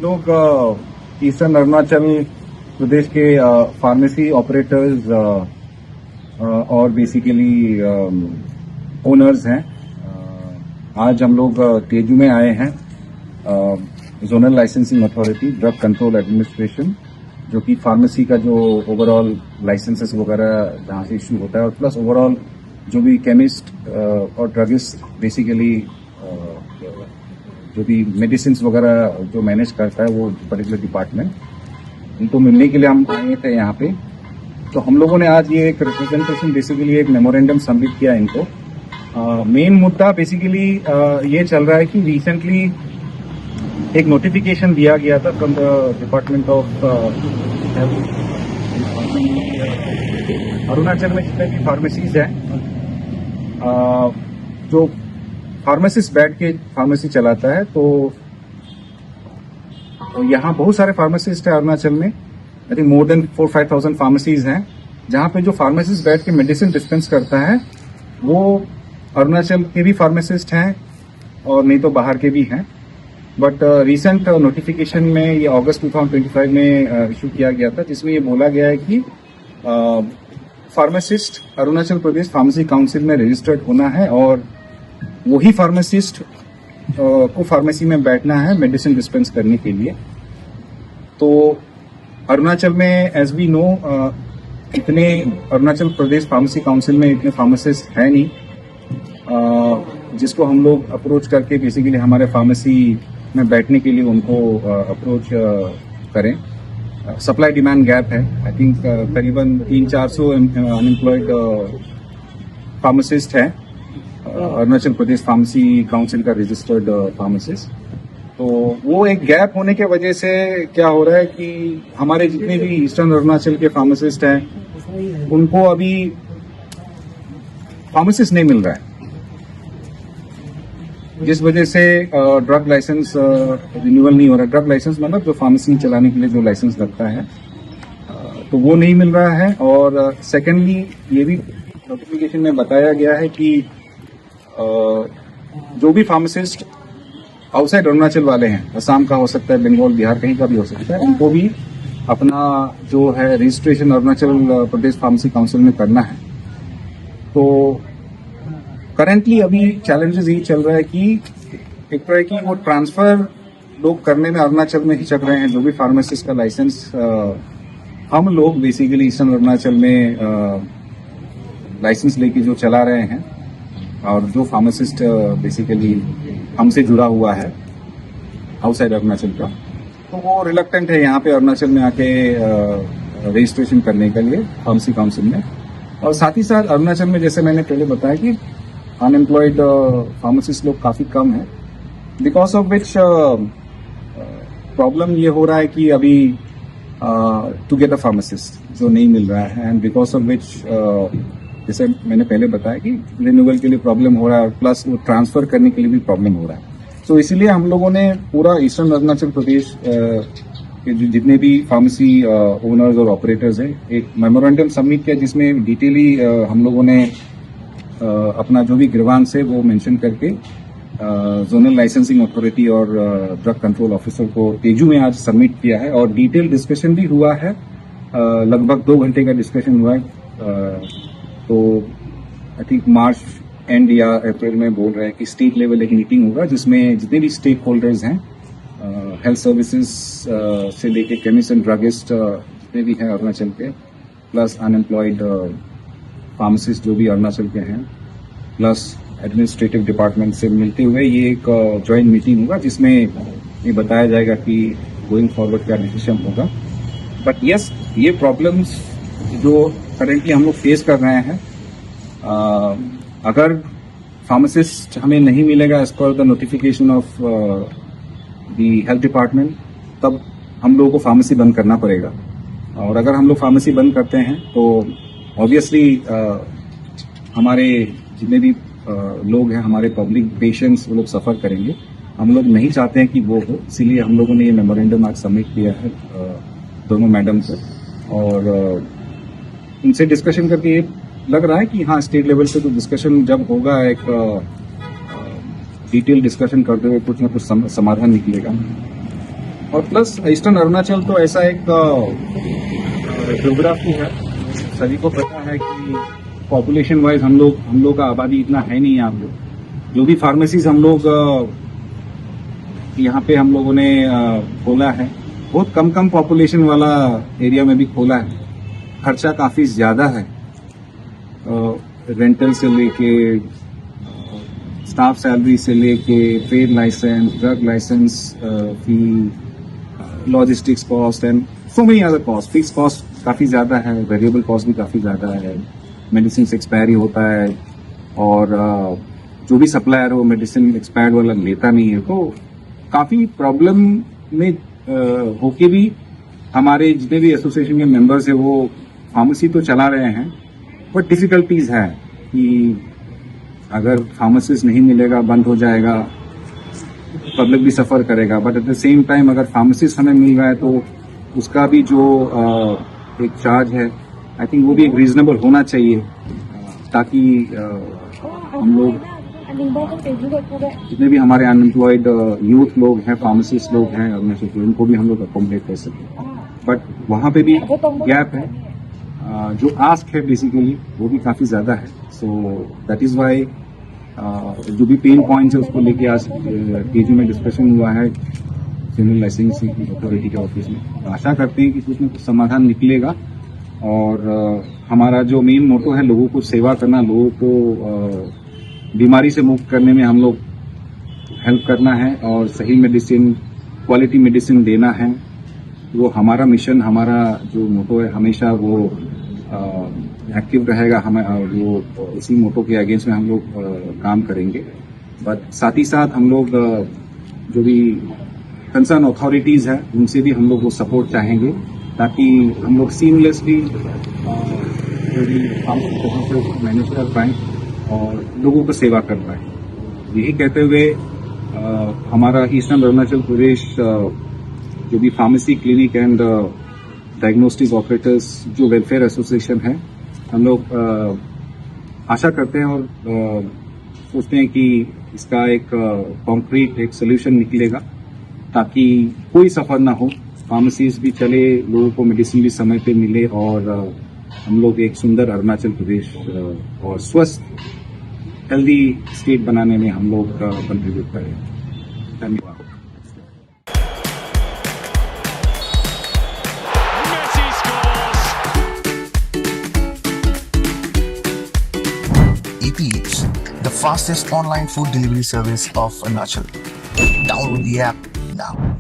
लोग ईस्टर्न अरुणाचल प्रदेश के pharmacy operators और बेसिकली ओनर्स हैं। आज हम लोग तेजू में आए हैं। Zonal licensing authority, drug control administration, जो कि फार्मेसी का जो ओवरऑल लाइसेंसेस वगैरह जहाँ से इश्यू होता है, और प्लस ओवरऑल जो भी केमिस्ट और ड्रगिस्ट बेसिकली जो भी मेडिसिन वगैरह जो मैनेज करता है वो पर्टिकुलर डिपार्टमेंट, उनको मिलने के लिए हम आए थे यहाँ पे। तो हम लोगों ने आज ये एक रिप्रेजेंटेशन, बेसिकली एक मेमोरेंडम सबमिट किया इनको। मेन मुद्दा बेसिकली ये चल रहा है कि रिसेंटली एक नोटिफिकेशन दिया गया था from the department of Arunachal में जितने भी फार्मेसीज हैं, जो फार्मासिस्ट बैठ के फार्मेसी चलाता है, तो यहाँ बहुत सारे फार्मासिस्ट हैं अरुणाचल में। I think more than 4-5,000 pharmacies हैं, जहाँ पे जो फार्मासिस्ट बैठ के मेडिसिन डिस्पेंस करता है वो अरुणाचल के भी फार्मासिस्ट हैं और नहीं तो बाहर के भी हैं। बट रिसेंट नोटिफिकेशन में ये अगस्त 2025 में इशू किया गया था, जिसमें ये बोला गया है कि pharmacist Arunachal Pradesh pharmacy council में रजिस्टर्ड होना है और वही फार्मासिस्ट को फार्मेसी में बैठना है मेडिसिन डिस्पेंस करने के लिए। तो अरुणाचल में एज वी नो इतने अरुणाचल प्रदेश फार्मेसी काउंसिल में इतने फार्मासिस्ट है नहीं, जिसको हम लोग अप्रोच करके बेसिकली हमारे फार्मेसी में बैठने के लिए उनको अप्रोच करें। सप्लाई डिमांड गैप है। आई थिंक करीबन 300-400 अनएम्प्लॉयड फार्मासिस्ट हैं अरुणाचल प्रदेश फार्मेसी काउंसिल का रजिस्टर्ड फार्मासिस्ट। तो वो एक गैप होने के वजह से क्या हो रहा है कि हमारे जितने भी ईस्टर्न अरुणाचल के फार्मासिस्ट हैं उनको अभी फार्मासिस्ट नहीं मिल रहा है, जिस वजह से ड्रग लाइसेंस रिन्यूअल नहीं हो रहा है। ड्रग लाइसेंस मतलब जो फार्मेसी चलाने के लिए जो लाइसेंस लगता है, तो वो नहीं मिल रहा है। और सेकेंडली ये भी नोटिफिकेशन में बताया गया है कि जो भी फार्मासिस्ट आउटसाइड अरुणाचल वाले हैं, असम का हो सकता है, बंगाल, बिहार, कहीं का भी हो सकता है, उनको भी अपना जो है registration Arunachal Pradesh pharmacy council में करना है। तो करेंटली अभी चैलेंजेस यही चल रहा है कि एक तरह की वो ट्रांसफर लोग करने में अरुणाचल में हिचक रहे हैं। जो भी फार्मासिस्ट का लाइसेंस हम लोग बेसिकली ईस्टर्न अरुणाचल में लाइसेंस लेके जो चला रहे हैं, और जो फार्मासिस्ट बेसिकली हमसे जुड़ा हुआ है आउटसाइड अरुणाचल का, तो वो रिलक्टेंट है यहाँ पे अरुणाचल में आके रजिस्ट्रेशन करने के लिए फार्मेसी काउंसिल में। और साथ ही साथ अरुणाचल में जैसे मैंने पहले बताया कि अनएम्प्लॉयड फार्मासिस्ट लोग काफी कम है, बिकॉज ऑफ विच प्रॉब्लम ये हो रहा है कि अभी टू गेट अ फार्मासिस्ट जो नहीं मिल रहा है, एंड बिकॉज ऑफ विच जैसे मैंने पहले बताया कि रिन्यूअल के लिए प्रॉब्लम हो रहा है, प्लस वो ट्रांसफर करने के लिए भी प्रॉब्लम हो रहा है। तो इसीलिए हम लोगों ने पूरा ईस्टर्न अरुणाचल प्रदेश के जितने भी फार्मेसी ओनर्स और ऑपरेटर्स हैं एक मेमोरेंडम सबमिट किया, जिसमें डिटेली हम लोगों ने अपना जो भी ग्रीवांस है वो मेंशन करके जोनल लाइसेंसिंग अथॉरिटी और ड्रग कंट्रोल ऑफिसर को तेजू में आज सबमिट किया है। और डिटेल डिस्कशन भी हुआ है, लगभग 2 घंटे का डिस्कशन हुआ है। तो आई थिंक मार्च एंड या अप्रैल में बोल रहे हैं कि स्टेट लेवल एक मीटिंग होगा, जिसमें जितने भी स्टेक होल्डर्स हैं, हेल्थ सर्विसेज से लेके केमिस्ट एंड ड्रगिस्ट जितने भी हैं अरुणाचल के, प्लस अनएम्प्लॉयड फार्मासिस्ट जो भी अरुणाचल के हैं, प्लस एडमिनिस्ट्रेटिव डिपार्टमेंट से मिलते हुए ये एक ज्वाइंट मीटिंग होगा, जिसमें ये बताया जाएगा कि गोइंग फॉरवर्ड क्या डिसीजन होगा। बट यस, ये प्रॉब्लम्स जो करेंटली हम लोग फेस कर रहे हैं, अगर फार्मासिस्ट हमें नहीं मिलेगा as per the notification of the health department, तब हम लोगों को फार्मेसी बंद करना पड़ेगा। और अगर हम लोग फार्मेसी बंद करते हैं तो ऑब्वियसली हमारे जितने भी लोग हैं, हमारे पब्लिक पेशेंट्स, वो लोग सफर करेंगे। हम लोग नहीं चाहते हैं कि वो हो, इसीलिए हम लोगों ने ये मेमोरेंडम आज सबमिट किया है दोनों मैडम से। और उनसे डिस्कशन करके ये लग रहा है कि हाँ, स्टेट लेवल पे तो डिस्कशन जब होगा, एक डिटेल डिस्कशन करते हुए कुछ ना कुछ समाधान निकलेगा। और प्लस ईस्टर्न अरुणाचल तो ऐसा एक ज्योग्राफी है, सभी को पता है कि पॉपुलेशन वाइज हम लोग का आबादी इतना है नहीं यहाँ पे। जो भी फार्मेसीज हम लोग यहाँ पे हम लोगों ने खोला है, बहुत कम पॉपुलेशन वाला एरिया में भी खोला है। खर्चा काफी ज्यादा है, रेंटल से लेके स्टाफ सैलरी से लेके trade licence, drug licence fee, logistics cost and so many other cost. Fix cost काफी ज्यादा है, वेरिएबल कॉस्ट भी काफी ज्यादा है। मेडिसिन एक्सपायरी होता है और जो भी सप्लायर हो मेडिसिन एक्सपायर्ड वाला लेता नहीं है, तो काफी प्रॉब्लम में होके भी हमारे जितने भी एसोसिएशन के मेंबर्स है वो फार्मेसी तो चला रहे हैं, बट डिफिकल्टीज है कि अगर फार्मेसिस्ट नहीं मिलेगा, बंद हो जाएगा, पब्लिक भी सफर करेगा। But at the same time अगर फार्मेसिस्ट हमें मिल रहा है तो उसका भी जो एक चार्ज है, आई थिंक वो भी एक रीजनेबल होना चाहिए, ताकि हम लोग जितने भी हमारे अनएम्प्लॉयड यूथ लोग हैं, फार्मासिस्ट लोग हैं, उनको भी हम लोग अकोमोडेट कर सकें। बट वहाँ पे भी गैप है, जो आस्क है बेसिकली वो भी काफी ज्यादा है। सो दैट इज वाई जो भी पेन पॉइंट्स है उसको लेके आज केजी में डिस्कशन हुआ है जनरल लाइसेंसिंग अथॉरिटी के ऑफिस में। आशा करते हैं कि उसमें कुछ समाधान निकलेगा और हमारा जो मेन मोटो है लोगों को सेवा करना, लोगों को बीमारी से मुक्त करने में हम लोग हेल्प करना है और सही मेडिसिन, क्वालिटी मेडिसिन देना है। वो हमारा मिशन, हमारा जो मोटो है हमेशा वो एक्टिव रहेगा। हमें वो इसी मोटो के अगेंस्ट में हम लोग काम करेंगे। बट साथ ही साथ हम लोग जो भी कंसर्न अथॉरिटीज है उनसे भी हम लोग वो सपोर्ट चाहेंगे, ताकि हम लोग सीमलेसली जो भी मैनेज कर पाएं और लोगों को सेवा कर पाए। यही कहते हुए हमारा ईस्टर्न अरुणाचल प्रदेश जो भी pharmacy clinic and diagnostic operators जो वेलफेयर एसोसिएशन है, हम लोग आशा करते हैं और सोचते हैं कि इसका एक कॉन्क्रीट एक सोल्यूशन निकलेगा, ताकि कोई सफर ना हो, फार्मेसीज भी चले, लोगों को मेडिसिन भी समय पे मिले और हम लोग एक सुंदर अरुणाचल प्रदेश और स्वस्थ हेल्दी स्टेट बनाने में हम लोग कंट्रीब्यूट करें। धन्यवाद। Eat Eats, the fastest online food delivery service of Arunachal. Download the app now.